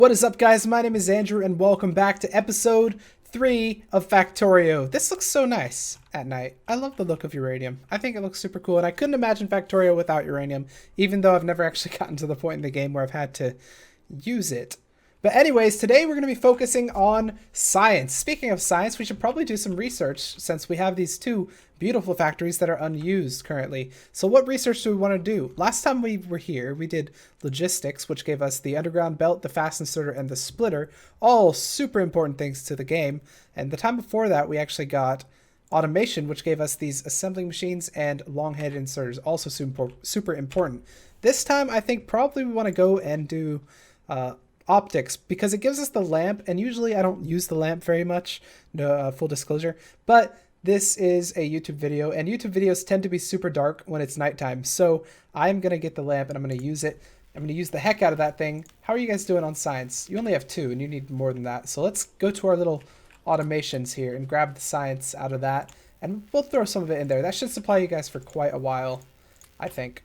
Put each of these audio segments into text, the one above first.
What is up, guys? My name is Andrew, and welcome back to episode 3 of Factorio. This looks so nice at night. I love the look of uranium. I think it looks super cool, and I couldn't imagine Factorio without uranium, even though I've never actually gotten to the point in the game where I've had to use it. But anyways, today we're going to be focusing on science. Speaking of science, we should probably do some research since we have these two beautiful factories that are unused currently. So what research do we want to do? Last time we were here, we did logistics, which gave us the underground belt, the fast inserter, and the splitter. All super important things to the game. And the time before that, we actually got automation, which gave us these assembling machines and long-head inserters, also super important. This time, I think probably we want to go and do optics, because it gives us the lamp, and usually I don't use the lamp very much, no, full disclosure, but this is a YouTube video, and YouTube videos tend to be super dark when it's nighttime, so I'm going to get the lamp and I'm going to use it. I'm going to use the heck out of that thing. How are you guys doing on science? You only have 2 and you need more than that, so let's go to our little automations here and grab the science out of that, and we'll throw some of it in there. That should supply you guys for quite a while, I think.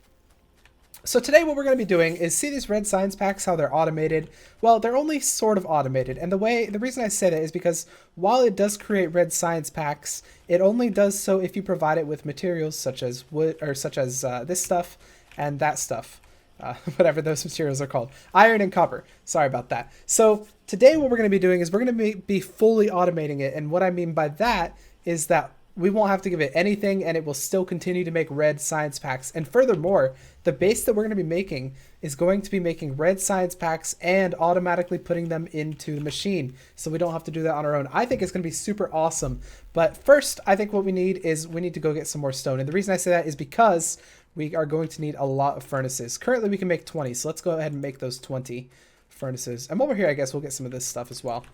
So today what we're going to be doing is see these red science packs, how they're automated. Well, they're only sort of automated, and the reason I say that is because while it does create red science packs, it only does so if you provide it with materials such as wood, or such as this stuff and that stuff, whatever those materials are called, iron and copper. Sorry about that. So today what we're going to be doing is we're going to be fully automating it, and what I mean by that is that we won't have to give it anything, and it will still continue to make red science packs. And furthermore, the base that we're going to be making is going to be making red science packs and automatically putting them into the machine, so we don't have to do that on our own. I think it's going to be super awesome. But first, I think what we need to go get some more stone. And the reason I say that is because we are going to need a lot of furnaces. Currently, we can make 20, so let's go ahead and make those 20 furnaces. And while we're here, I guess we'll get some of this stuff as well.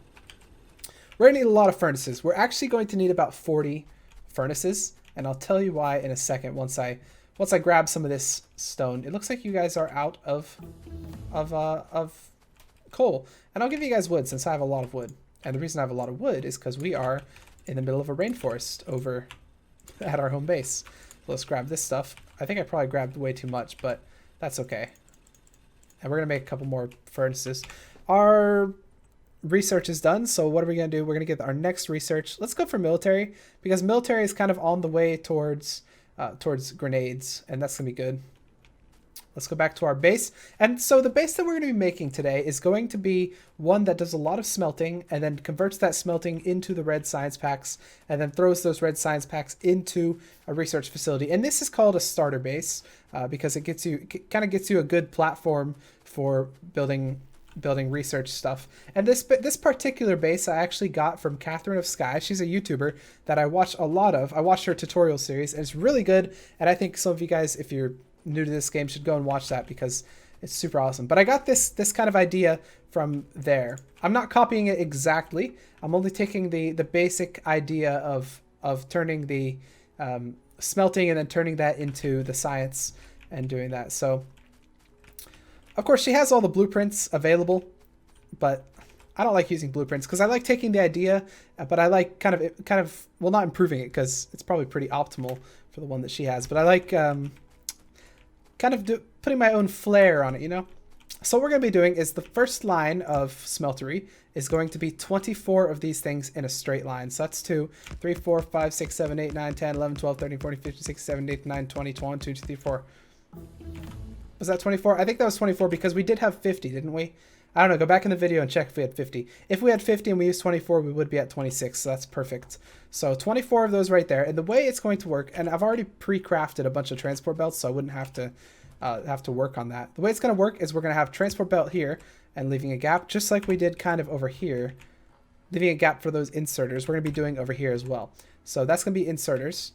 We're going to need a lot of furnaces. We're actually going to need about 40 furnaces, and I'll tell you why in a second once I grab some of this stone. It looks like you guys are out of coal, and I'll give you guys wood since I have a lot of wood. And the reason I have a lot of wood is because we are in the middle of a rainforest over at our home base. So let's grab this stuff. I think I probably grabbed way too much, but that's okay. And we're gonna make a couple more furnaces. Our research is done, so what are we going to do? We're going to get our next research. Let's go for military, because military is kind of on the way towards grenades, and that's going to be good. Let's go back to our base. And so the base that we're going to be making today is going to be one that does a lot of smelting and then converts that smelting into the red science packs and then throws those red science packs into a research facility. And this is called a starter base because it kind of gets you a good platform for building research stuff. And this particular base I actually got from Catherine of Sky. She's a YouTuber that I watch a lot of. I watched her tutorial series, and it's really good, and I think some of you guys, if you're new to this game, should go and watch that because it's super awesome. But I got this kind of idea from there. I'm not copying it exactly. I'm only taking the basic idea of turning the smelting and then turning that into the science and doing that. So of course, she has all the blueprints available, but I don't like using blueprints because I like taking the idea, but I like kind of well, not improving it because it's probably pretty optimal for the one that she has, but I like kind of putting my own flair on it, you know? So what we're going to be doing is the first line of smeltery is going to be 24 of these things in a straight line. So that's 2, 3, 4, 5, 6, 7, 8, 9, 10, 11, 12, 13, 14, 15, 16, 17, 18, 19, 20, 21, 22, 23, 24. Was that 24? I think that was 24 because we did have 50, didn't we? I don't know. Go back in the video and check if we had 50. If we had 50 and we used 24, we would be at 26, so that's perfect. So 24 of those right there. And the way it's going to work, and I've already pre-crafted a bunch of transport belts, so I wouldn't have to work on that. The way it's going to work is we're going to have transport belt here and leaving a gap, just like we did kind of over here. Leaving a gap for those inserters. We're going to be doing over here as well. So that's going to be inserters.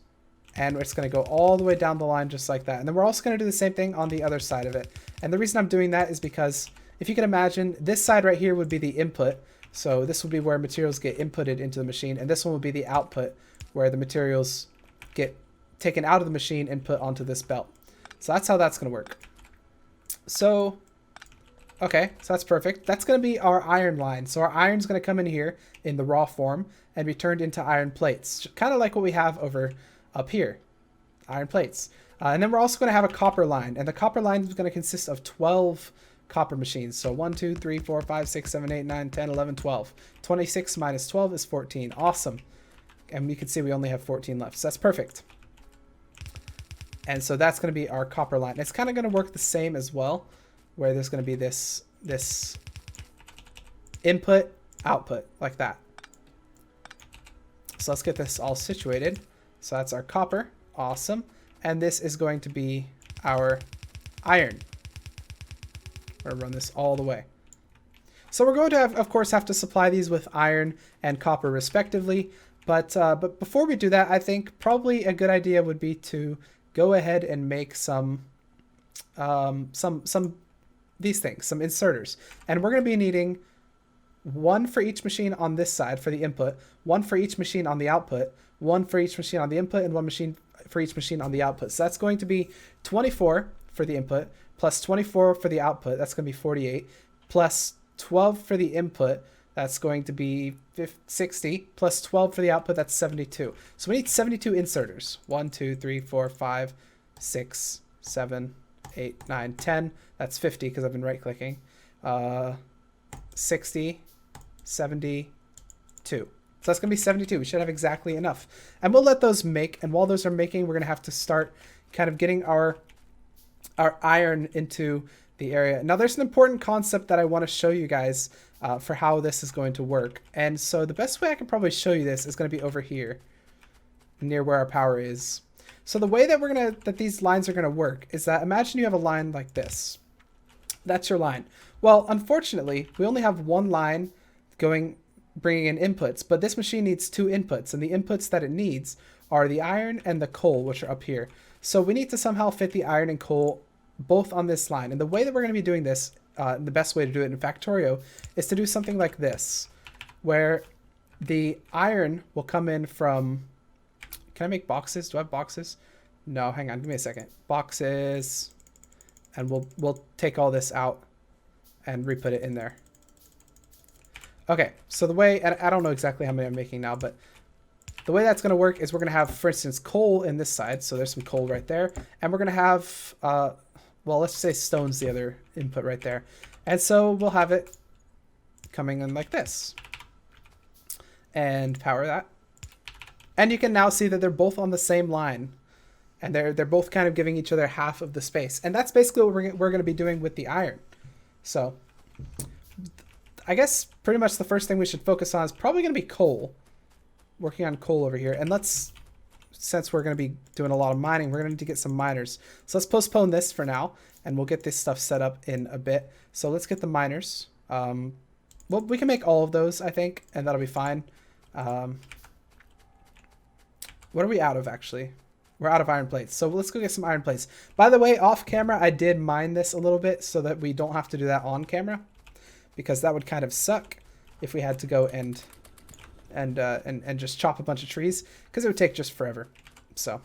And it's going to go all the way down the line just like that. And then we're also going to do the same thing on the other side of it. And the reason I'm doing that is because if you can imagine, this side right here would be the input. So this would be where materials get inputted into the machine. And this one would be the output, where the materials get taken out of the machine and put onto this belt. So that's how that's going to work. So, okay, so that's perfect. That's going to be our iron line. So our iron's going to come in here in the raw form and be turned into iron plates. Kind of like what we have over up here, iron plates. And then we're also going to have a copper line, and the copper line is going to consist of 12 copper machines. So 1, 2, 3, 4, 5, 6, 7, 8, 9, 10, 11, 12. 26 minus 12 is 14. Awesome. And you can see we only have 14 left. So that's perfect. And so that's going to be our copper line. It's kind of going to work the same as well, where there's going to be this input, output, like that. So let's get this all situated. So that's our copper. Awesome. And this is going to be our iron. We're going to run this all the way. So we're going to have, of course, have to supply these with iron and copper respectively. But before we do that, I think probably a good idea would be to go ahead and make some these things, some inserters. And we're going to be needing one for each machine on this side for the input, one for each machine on the output, one for each machine on the input, and one machine for each machine on the output. So that's going to be 24 for the input, plus 24 for the output. That's going to be 48, plus 12 for the input. That's going to be 60, plus 12 for the output. That's 72. So we need 72 inserters. 1, 2, 3, 4, 5, 6, 7, 8, 9, 10. That's 50 because I've been right clicking. 60, 72. So that's going to be 72. We should have exactly enough. And we'll let those make. And while those are making, we're going to have to start kind of getting our iron into the area. Now, there's an important concept that I want to show you guys for how this is going to work. And so the best way I can probably show you this is going to be over here near where our power is. So the way that these lines are going to work is that imagine you have a line like this. That's your line. Well, unfortunately, we only have one line bringing in inputs, but this machine needs two inputs, and the inputs that it needs are the iron and the coal, which are up here. So we need to somehow fit the iron and coal both on this line. And the way that we're going to be doing this, the best way to do it in Factorio, is to do something like this, where the iron will come in from... Can I make boxes? Do I have boxes? No, hang on, give me a second. Boxes, and we'll take all this out and re-put it in there. Okay, so the way, and I don't know exactly how many I'm making now, but the way that's going to work is we're going to have, for instance, coal in this side. So there's some coal right there. And we're going to have, well, let's say stone's the other input right there. And so we'll have it coming in like this. And power that. And you can now see that they're both on the same line. And they're both kind of giving each other half of the space. And that's basically what we're going to be doing with the iron. So I guess pretty much the first thing we should focus on is probably going to be coal. Working on coal over here. And since we're going to be doing a lot of mining, we're going to need to get some miners. So let's postpone this for now, and we'll get this stuff set up in a bit. So let's get the miners. Well, we can make all of those, I think, and that'll be fine. What are we out of, actually? We're out of iron plates. So let's go get some iron plates. By the way, off camera, I did mine this a little bit so that we don't have to do that on camera, because that would kind of suck if we had to go and just chop a bunch of trees, because it would take just forever. So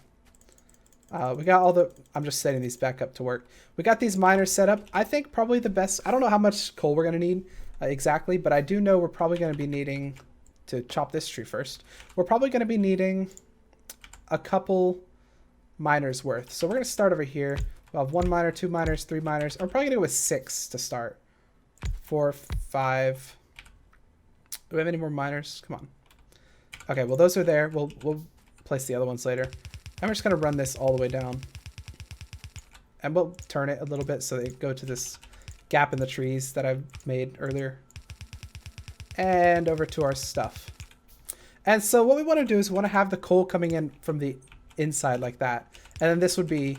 we got all the, I'm just setting these back up to work. We got these miners set up. I think probably the best, I don't know how much coal we're going to need exactly, but I do know we're probably going to be needing to chop this tree first. We're probably going to be needing a couple miners worth. So we're going to start over here. We'll have 1 miner, 2 miners, 3 miners. I'm probably going to go with 6 to start. 4, 5. Do we have any more miners? Come on. Okay, well, those are there. We'll place the other ones later. And we're just going to run this all the way down. And we'll turn it a little bit so they go to this gap in the trees that I've made earlier. And over to our stuff. And so what we want to do is we want to have the coal coming in from the inside like that. And then this would be,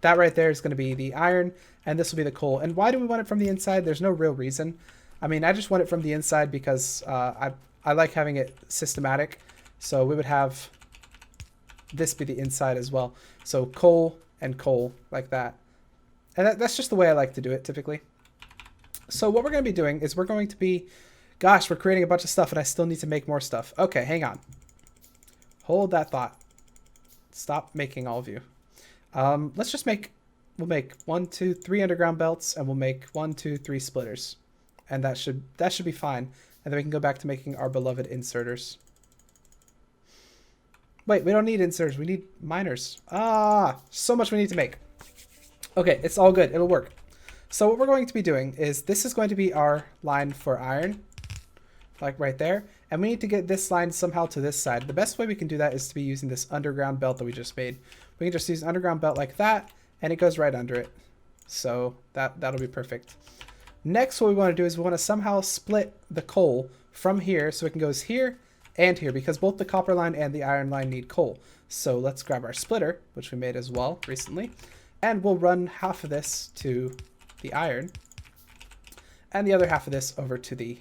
that right there is going to be the iron, and this will be the coal. And why do we want it from the inside? There's no real reason. I mean, I just want it from the inside because I like having it systematic. So we would have this be the inside as well. So coal and coal like that. And that's just the way I like to do it typically. So what we're going to be doing is we're going to be, gosh, we're creating a bunch of stuff and I still need to make more stuff. Okay, hang on. Hold that thought. Stop making all of you. Let's just make, we'll make 1, 2, 3 underground belts, and we'll make 1, 2, 3 splitters. And that should be fine. And then we can go back to making our beloved inserters. Wait, we don't need inserters. We need miners. Ah, so much we need to make. Okay, it's all good. It'll work. So what we're going to be doing is this is going to be our line for iron, like right there. And we need to get this line somehow to this side. The best way we can do that is to be using this underground belt that we just made. We can just use an underground belt like that, and it goes right under it. So that'll be perfect. Next, what we want to do is we want to somehow split the coal from here so it can go here and here, because both the copper line and the iron line need coal. So let's grab our splitter, which we made as well recently, and we'll run half of this to the iron and the other half of this over to the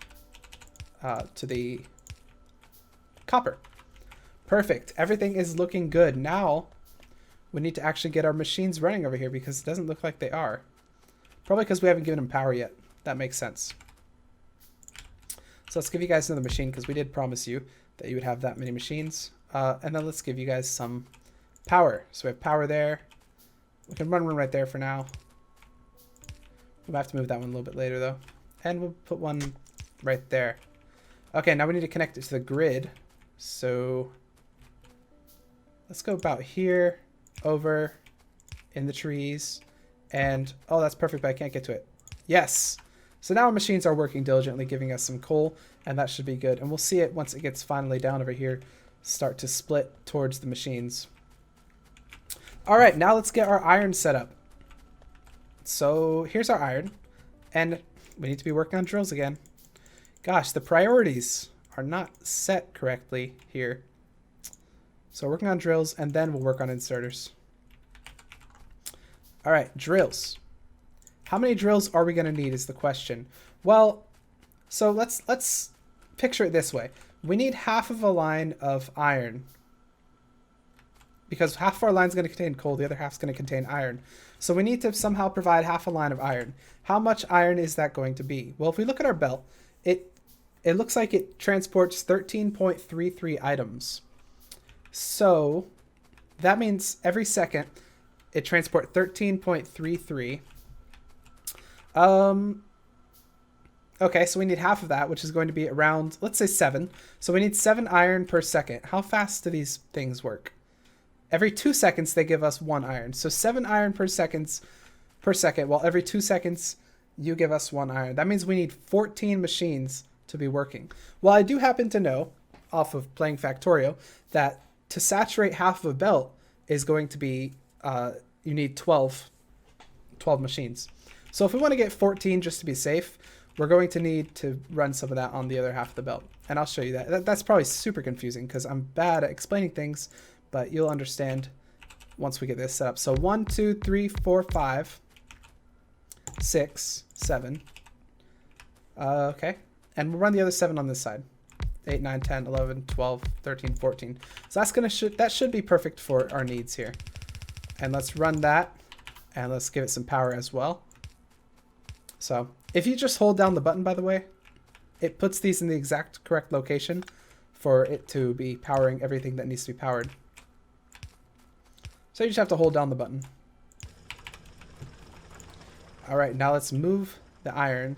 copper. Perfect. Everything is looking good. Now we need to actually get our machines running over here because it doesn't look like they are. Probably because we haven't given them power yet. That makes sense. So let's give you guys another machine because we did promise you that you would have that many machines. And then let's give you guys some power. So we have power there. We can run one right there for now. We'll have to move that one a little bit later though. And we'll put one right there. Okay, now we need to connect it to the grid. So let's go about here, over, in the trees, and oh, that's perfect, but I can't get to it. Yes. So now our machines are working diligently, giving us some coal, and that should be good. And we'll see it once it gets finally down over here, start to split towards the machines. All right, now let's get our iron set up. So here's our iron, and we need to be working on drills again. Gosh, the priorities are not set correctly here. So working on drills, and then we'll work on inserters. All right, drills. How many drills are we going to need is the question. Well, so let's picture it this way. We need half of a line of iron, because half of our line is going to contain coal, the other half is going to contain iron. So we need to somehow provide half a line of iron. How much iron is that going to be? Well, if we look at our belt, it looks like it transports 13.33 items. So that means every second it transports 13.33. Okay, so we need half of that, which is going to be around, let's say 7. So we need 7 iron per second. How fast do these things work? Every 2 seconds they give us 1 iron. So 7 iron per second, while every 2 seconds you give us 1 iron. That means we need 14 machines to be working. Well, I do happen to know, off of playing Factorio, that to saturate half of a belt is going to be, you need 12 machines. So if we want to get 14 just to be safe, we're going to need to run some of that on the other half of the belt. And I'll show you that. That's probably super confusing because I'm bad at explaining things, but you'll understand once we get this set up. So 1, 2, 3, 4, 5, 6, 7. Okay. And we'll run the other 7 on this side. 8, 9, 10, 11, 12, 13, 14. So that should be perfect for our needs here. And let's run that. And let's give it some power as well. So if you just hold down the button, by the way, it puts these in the exact correct location for it to be powering everything that needs to be powered. So you just have to hold down the button. All right, now let's move the iron.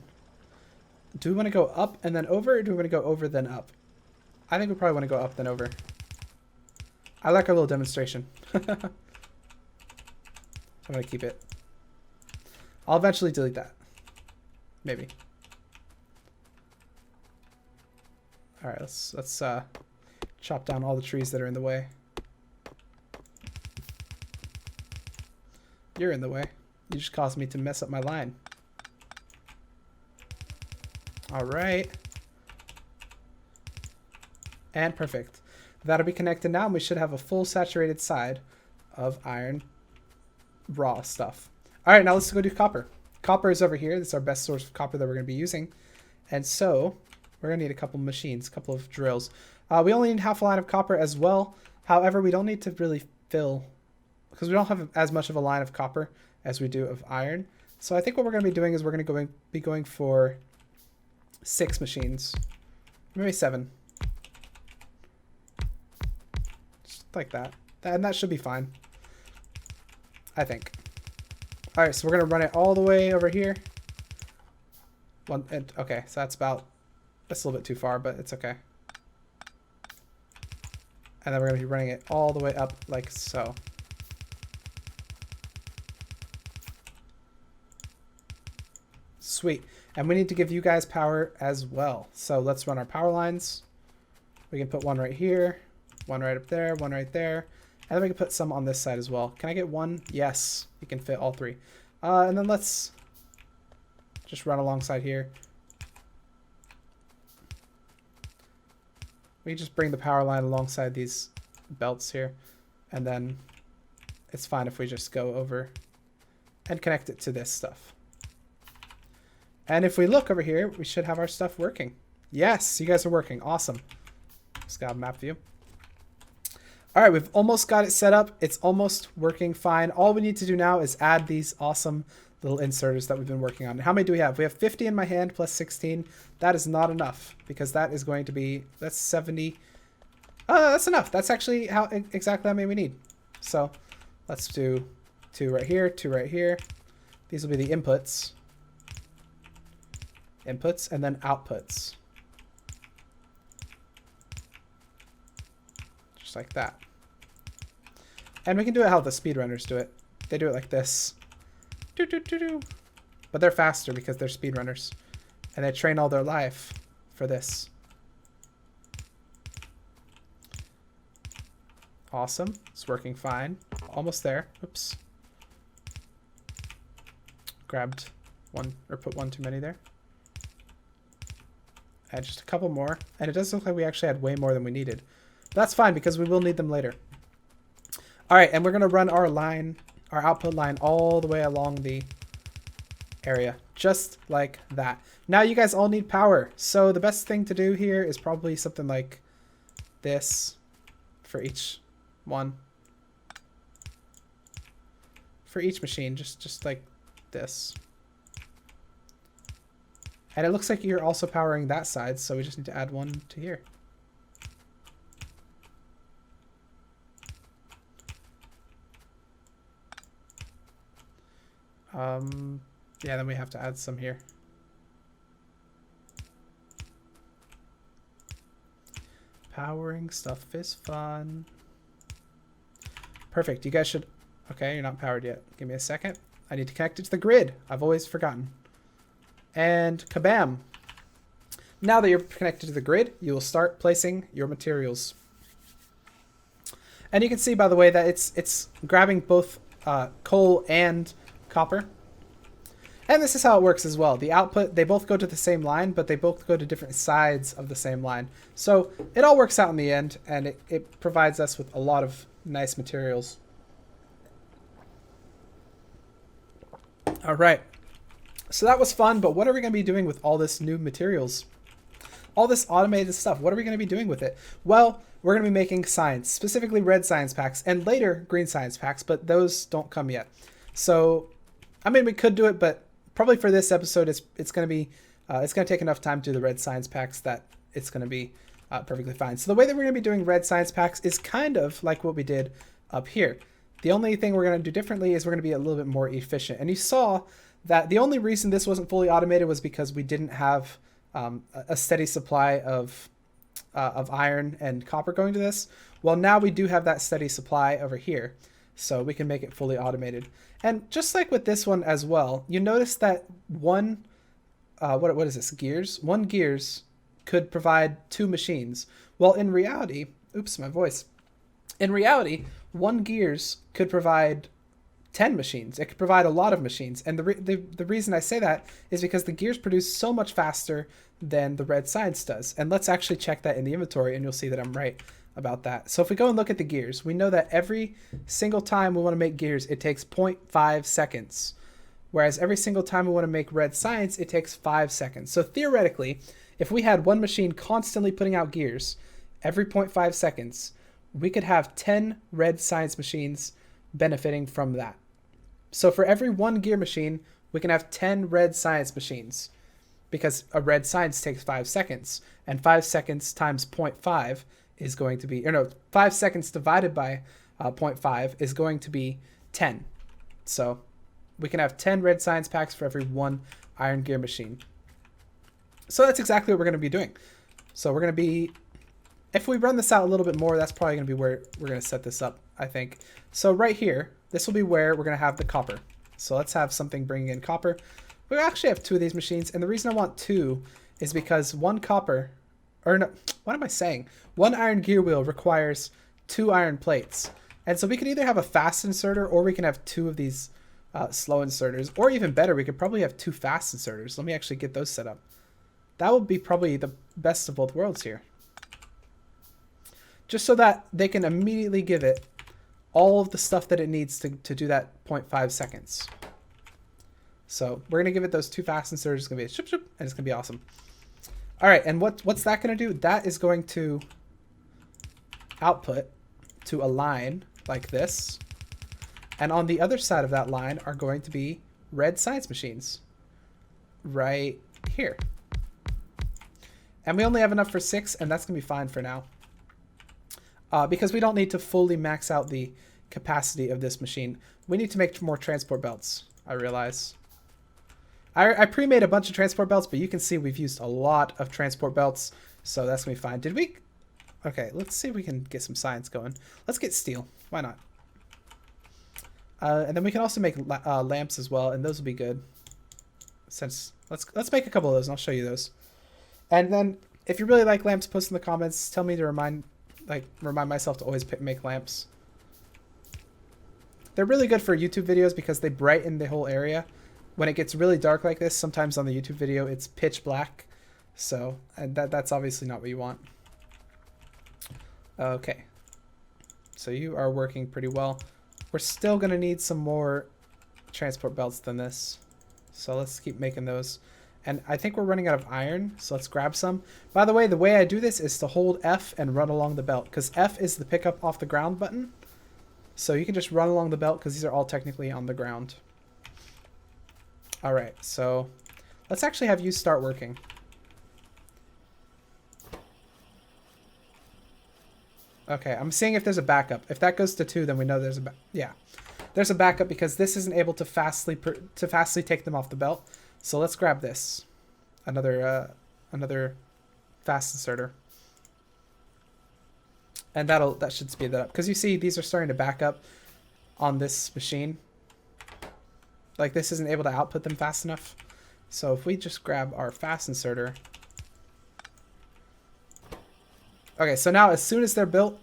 Do we want to go up and then over, or do we want to go over then up? I think we probably want to go up then over. I like our little demonstration. I'm going to keep it. I'll eventually delete that. Maybe. All right, let's chop down all the trees that are in the way. You're in the way. You just caused me to mess up my line. All right. And perfect. That'll be connected now, and we should have a full saturated side of iron raw stuff. All right, now let's go do copper. Copper is over here. This is our best source of copper that we're going to be using. And so we're going to need a couple of machines, a couple of drills. We only need half a line of copper as well. However, we don't need to really fill, because we don't have as much of a line of copper as we do of iron. So I think what we're going to be doing is we're going to be going for 6 machines, maybe 7. Just like that. And that should be fine, I think. All right, so we're going to run it all the way over here. Okay, so that's a little bit too far, but it's okay. And then we're going to be running it all the way up like so. Sweet. And we need to give you guys power as well. So let's run our power lines. We can put one right here, one right up there, one right there. And then we can put some on this side as well. Can I get one? Yes, you can fit all three. And then let's just run alongside here. We just bring the power line alongside these belts here. And then it's fine if we just go over and connect it to this stuff. And if we look over here, we should have our stuff working. Yes, you guys are working. Awesome. Just got a map view. All right, we've almost got it set up. It's almost working fine. All we need to do now is add these awesome little inserters that we've been working on. How many do we have? We have 50 in my hand plus 16. That is not enough because that is going to be, that's 70. That's enough. That's actually exactly how many we need. So let's do 2 right here, 2 right here. These will be the inputs. Inputs and then outputs. Just like that. And we can do it how the speedrunners do it. They do it like this. Doo, doo, doo, doo. But they're faster because they're speedrunners. And they train all their life for this. Awesome. It's working fine. Almost there. Oops. Grabbed one, or put one too many there. Add just a couple more. And it does look like we actually had way more than we needed. But that's fine because we will need them later. All right, and we're going to run our line, our output line all the way along the area. Just like that. Now you guys all need power. So the best thing to do here is probably something like this for each one. For each machine, just like this. And it looks like you're also powering that side, so we just need to add one to here. Yeah, then we have to add some here. Powering stuff is fun. Perfect. You guys should... Okay, you're not powered yet. Give me a second. I need to connect it to the grid. I've always forgotten. And kabam. Now that you're connected to the grid, you will start placing your materials. And you can see, by the way, that it's grabbing both coal and copper. And this is how it works as well. The output, they both go to the same line, but they both go to different sides of the same line. So it all works out in the end, and it provides us with a lot of nice materials. All right. So that was fun, but what are we going to be doing with all this new materials? All this automated stuff, what are we going to be doing with it? Well, we're going to be making science, specifically red science packs, and later green science packs, but those don't come yet. So, I mean, we could do it, but probably for this episode, it's going to be, it's going to take enough time to do the red science packs that it's going to be perfectly fine. So the way that we're going to be doing red science packs is kind of like what we did up here. The only thing we're going to do differently is we're going to be a little bit more efficient. And you saw that the only reason this wasn't fully automated was because we didn't have a steady supply of iron and copper going to this. Well, now we do have that steady supply over here, so we can make it fully automated. And just like with this one as well, you notice that one, what is this, gears? One gears could provide 2 machines. Well, in reality, oops, my voice. In reality, one gears could provide 10 machines. It could provide a lot of machines. And the reason I say that is because the gears produce so much faster than the red science does. And let's actually check that in the inventory and you'll see that I'm right about that. So if we go and look at the gears, we know that every single time we want to make gears, it takes 0.5 seconds. Whereas every single time we want to make red science, it takes 5 seconds. So theoretically, if we had one machine constantly putting out gears every 0.5 seconds, we could have 10 red science machines benefiting from that. So for every one gear machine, we can have 10 red science machines because a red science takes 5 seconds, and 5 seconds times 0.5 is going to be, 5 seconds divided by 0.5 is going to be 10. So we can have 10 red science packs for every one iron gear machine. So that's exactly what we're going to be doing. So we're going to be, if we run this out a little bit more, that's probably going to be where we're going to set this up, I think. So right here, this will be where we're going to have the copper. So let's have something bringing in copper. We actually have 2 of these machines, and the reason I want 2 is because 1 copper, or no, what am I saying? 1 iron gear wheel requires 2 iron plates. And so we could either have a fast inserter, or we can have 2 of these slow inserters, or even better, we could probably have 2 fast inserters. Let me actually get those set up. That would be probably the best of both worlds here. Just so that they can immediately give it all of the stuff that it needs to do that 0.5 seconds. So we're going to give it those 2 fast inserters. It's going to be a ship, and it's going to be awesome. All right, and what's that going to do? That is going to output to a line like this. And on the other side of that line are going to be red science machines right here. And we only have enough for 6, and that's going to be fine for now. Because we don't need to fully max out the capacity of this machine. We need to make more transport belts, I realize. I pre-made a bunch of transport belts, but you can see we've used a lot of transport belts, so that's going to be fine. Did we... Okay, let's see if we can get some science going. Let's get steel. Why not? And then we can also make lamps as well, and those will be good. Since let's make a couple of those, and I'll show you those. And then, if you really like lamps, post in the comments. Tell me to remind myself to always make lamps. They're really good for YouTube videos because they brighten the whole area. When it gets really dark like this, sometimes on the YouTube video it's pitch black. So, and that's obviously not what you want. Okay. So you are working pretty well. We're still going to need some more transport belts than this. So let's keep making those. And I think we're running out of iron, so let's grab some. By the way I do this is to hold F and run along the belt, because F is the pick up off the ground button. So you can just run along the belt because these are all technically on the ground. All right, so let's actually have you start working. Okay, I'm seeing if there's a backup. If that goes to 2, then we know there's yeah. There's a backup because this isn't able to fastly take them off the belt. So let's grab this. Another fast inserter. And that should speed that up. Because you see these are starting to back up on this machine. Like this isn't able to output them fast enough. So if we just grab our fast inserter. Okay, so now as soon as they're built,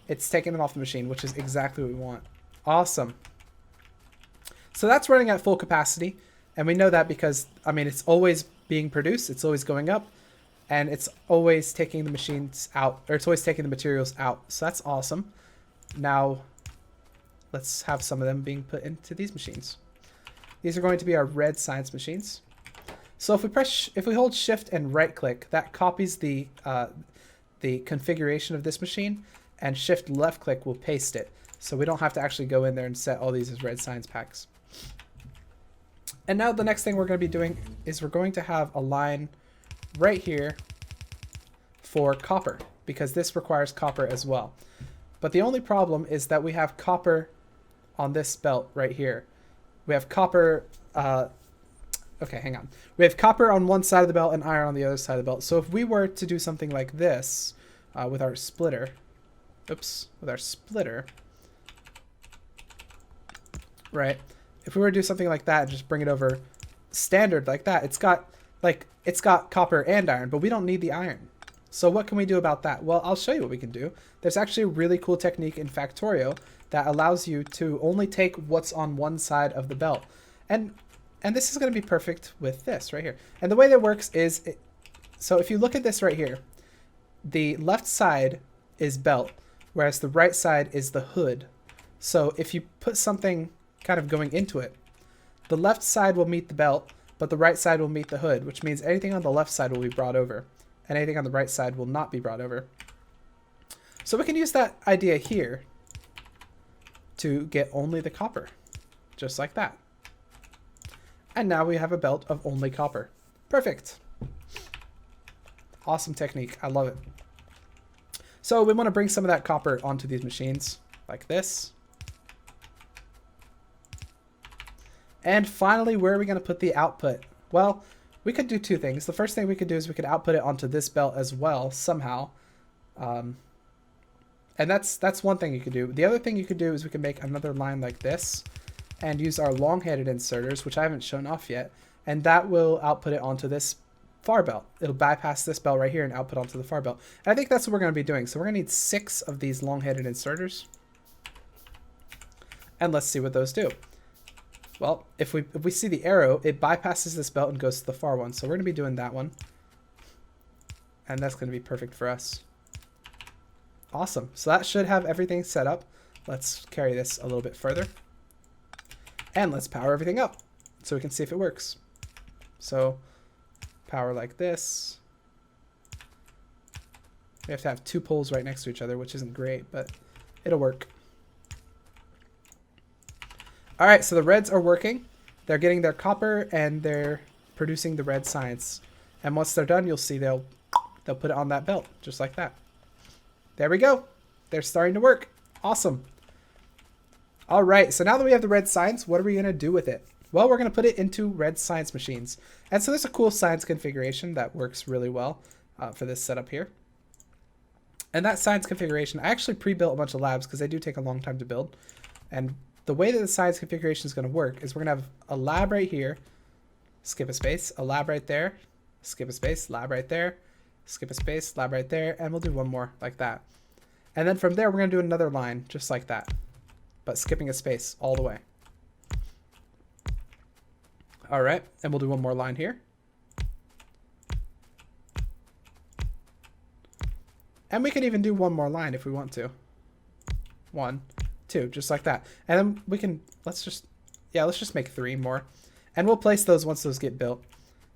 it's taking them off the machine, which is exactly what we want. Awesome. So that's running at full capacity. And we know that because, I mean, it's always being produced. It's always going up. And it's always taking the machines out. Or it's always taking the materials out. So that's awesome. Now, let's have some of them being put into these machines. These are going to be our red science machines. So if we hold shift and right click, that copies the configuration of this machine, and shift left click will paste it. So we don't have to actually go in there and set all these as red science packs. And now the next thing we're going to be doing is we're going to have a line right here for copper, because this requires copper as well. But the only problem is that we have copper on this belt right here. We have copper, okay, hang on. We have copper on one side of the belt and iron on the other side of the belt. So if we were to do something like this with our splitter, right? If we were to do something like that and just bring it over standard like that, it's got copper and iron, but we don't need the iron. So what can we do about that? Well, I'll show you what we can do. There's actually a really cool technique in Factorio that allows you to only take what's on one side of the belt. And this is going to be perfect with this right here. And the way that works is, so if you look at this right here, the left side is belt, whereas the right side is the hood. So if you put something kind of going into it, the left side will meet the belt, but the right side will meet the hood, which means anything on the left side will be brought over, and anything on the right side will not be brought over. So we can use that idea here to get only the copper, just like that. And now we have a belt of only copper. Perfect. Awesome technique. I love it. So we want to bring some of that copper onto these machines, like this. And finally, where are we going to put the output? Well, we could do 2 things. The first thing we could do is we could output it onto this belt as well, somehow. And that's one thing you could do. The other thing you could do is we could make another line like this and use our long-headed inserters, which I haven't shown off yet, and that will output it onto this far belt. It'll bypass this belt right here and output onto the far belt. And I think that's what we're going to be doing. So we're going to need 6 of these long-headed inserters. And let's see what those do. Well, if we see the arrow, it bypasses this belt and goes to the far one. So we're going to be doing that one. And that's going to be perfect for us. Awesome. So that should have everything set up. Let's carry this a little bit further. And let's power everything up so we can see if it works. So power like this. We have to have 2 poles right next to each other, which isn't great, but it'll work. All right, so the reds are working. They're getting their copper and they're producing the red science. And once they're done, you'll see they'll put it on that belt just like that. There we go. They're starting to work. Awesome. All right, so now that we have the red science, what are we going to do with it? Well, we're going to put it into red science machines. And so there's a cool science configuration that works really well for this setup here. And that science configuration, I actually pre-built a bunch of labs because they do take a long time to build. And the way that the science configuration is going to work is we're going to have a lab right here, skip a space, a lab right there, skip a space, lab right there, skip a space, lab right there, and we'll do one more like that. And then from there, we're going to do another line just like that, but skipping a space all the way. All right, and we'll do one more line here. And we can even do one more line if we want to. 1, 2, just like that. And then we can, let's just make 3 more. And we'll place those once those get built.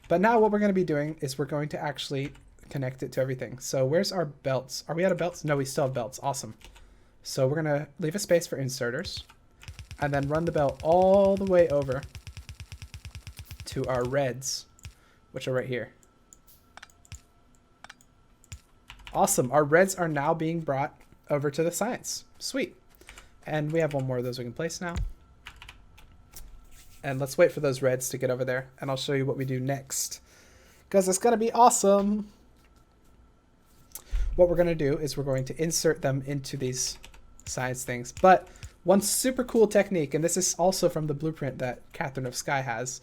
But now what we're going to be doing is we're going to actually connect it to everything. So where's our belts? Are we out of belts? No, we still have belts. Awesome. So we're going to leave a space for inserters and then run the belt all the way over to our reds, which are right here. Awesome. Our reds are now being brought over to the science. Sweet. And we have one more of those we can place now. And let's wait for those reds to get over there, and I'll show you what we do next, because it's going to be awesome. What we're going to do is we're going to insert them into these science things. But one super cool technique, and this is also from the blueprint that Catherine of Sky has,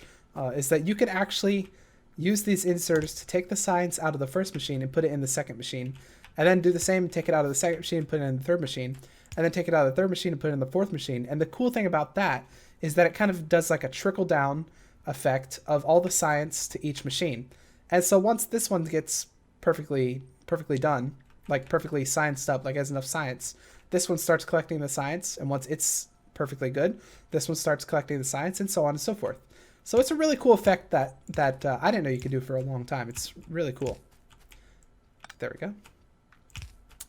is that you can actually use these inserters to take the science out of the first machine and put it in the second machine, and then do the same, take it out of the second machine and put it in the third machine, and then take it out of the third machine and put it in the fourth machine. And the cool thing about that is that it kind of does like a trickle down effect of all the science to each machine. And so once this one gets perfectly done, like perfectly scienced up, like has enough science, this one starts collecting the science, and once it's perfectly good, this one starts collecting the science, and so on and so forth. So it's a really cool effect that I didn't know you could do for a long time. It's really cool. There we go.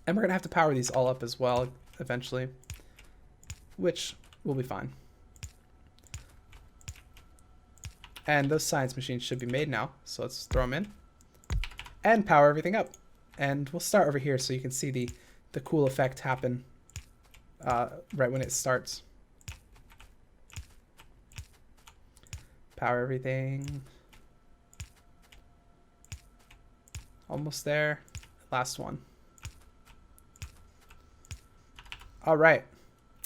And we're gonna have to power these all up as well eventually, which will be fine. And those science machines should be made now. So let's throw them in and power everything up. And we'll start over here so you can see the cool effect happen right when it starts. Power everything. Almost there. Last one. All right.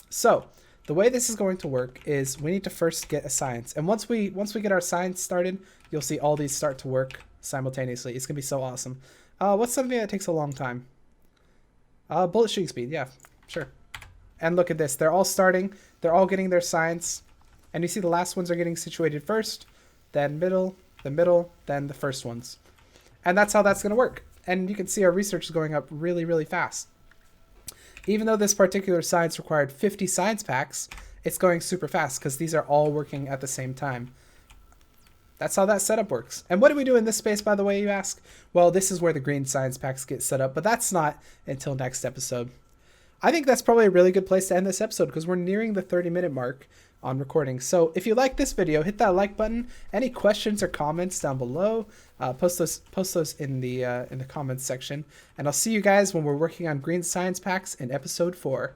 So the way this is going to work is we need to first get a science. And once we get our science started, you'll see all these start to work simultaneously. It's going to be so awesome. What's something that takes a long time? Bullet shooting speed. Yeah, sure. And look at this. They're all starting. They're all getting their science. And you see the last ones are getting situated first, then middle, then the first ones. And that's how that's going to work. And you can see our research is going up really, really fast. Even though this particular science required 50 science packs, it's going super fast because these are all working at the same time. That's how that setup works. And what do we do in this space, by the way, you ask? Well, this is where the green science packs get set up, but that's not until next episode. I think that's probably a really good place to end this episode because we're nearing the 30-minute mark on recording. So if you like this video, hit that like button. Any questions or comments down below, post those in the comments section. And I'll see you guys when we're working on green science packs in episode 4.